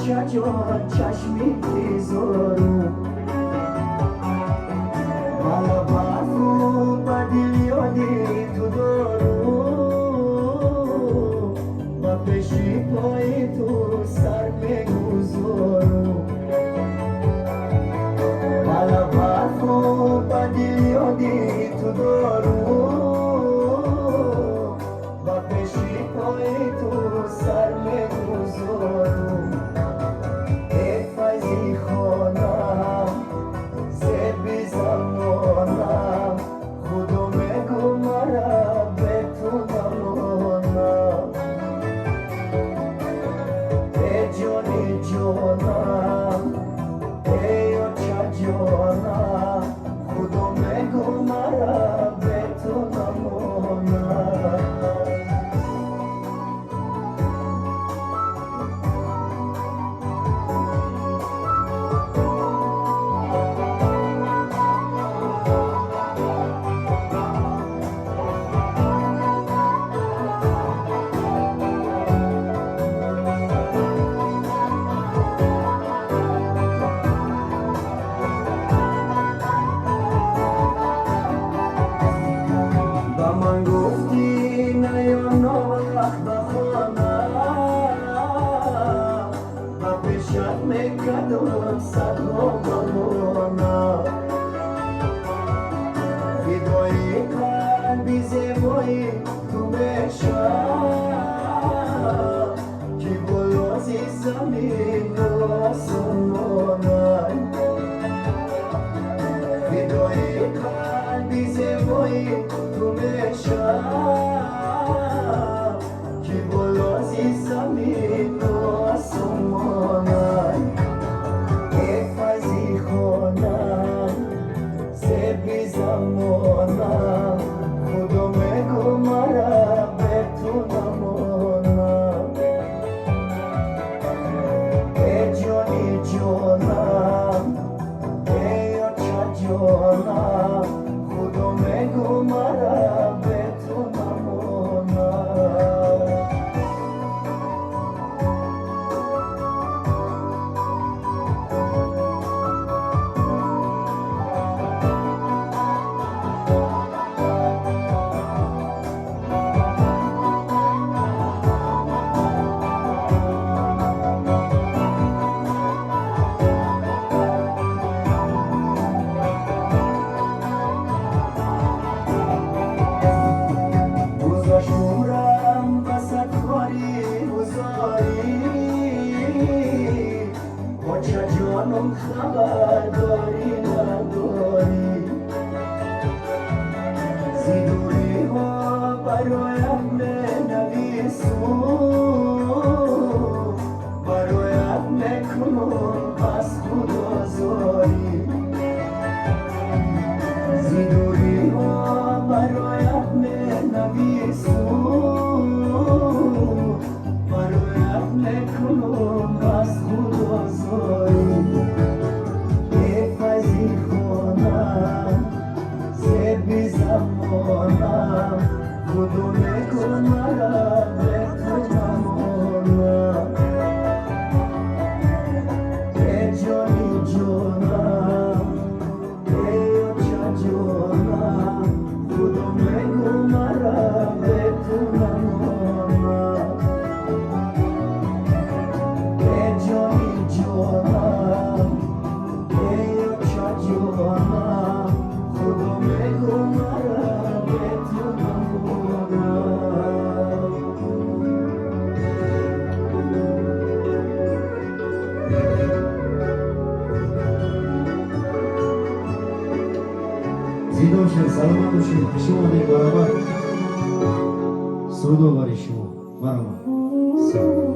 چجان چشمی تیزارو مالا بافو بدیل یادی تو دارو با پیشی پای تو سر میگذارو مالا بافو بدیل یادی تو دارو با پیشی پای تو سر میگذارو من گفتی نیام وقت بخوانم و پیشت میکردم صدام بمانم فدای قلبی زیبایی تو میشم که بلازی زمین و آسمانم فدای قلبی زیبایی تو میشم که بلازی زمین و آسمانم حفظی خانم زبی زمانم خدا میگو مرا به تو نمانم ای جانی جانم ای اچا جانم خدا میگو مرا به تو نمانم شورم بسد خواری بزاری با چه جانم خبر داری نداری زیدوری ها برایم منویسو برایم نکنم از خدا زاری زیدوری ها برایم منویسو برایم نکنم از خدا زاری حفظی خانم زبی زمانم خدا میکن مرا به تو نمانم ای جانی جانم ای اچا جانم خدا میگو مرا به تو نمانم ای جانی جانم ای اچا جانم خدا میگو مرا به تو نمانم زیبا باشین، سلامت باشین، شما برابر سودو باری شما برابر سلام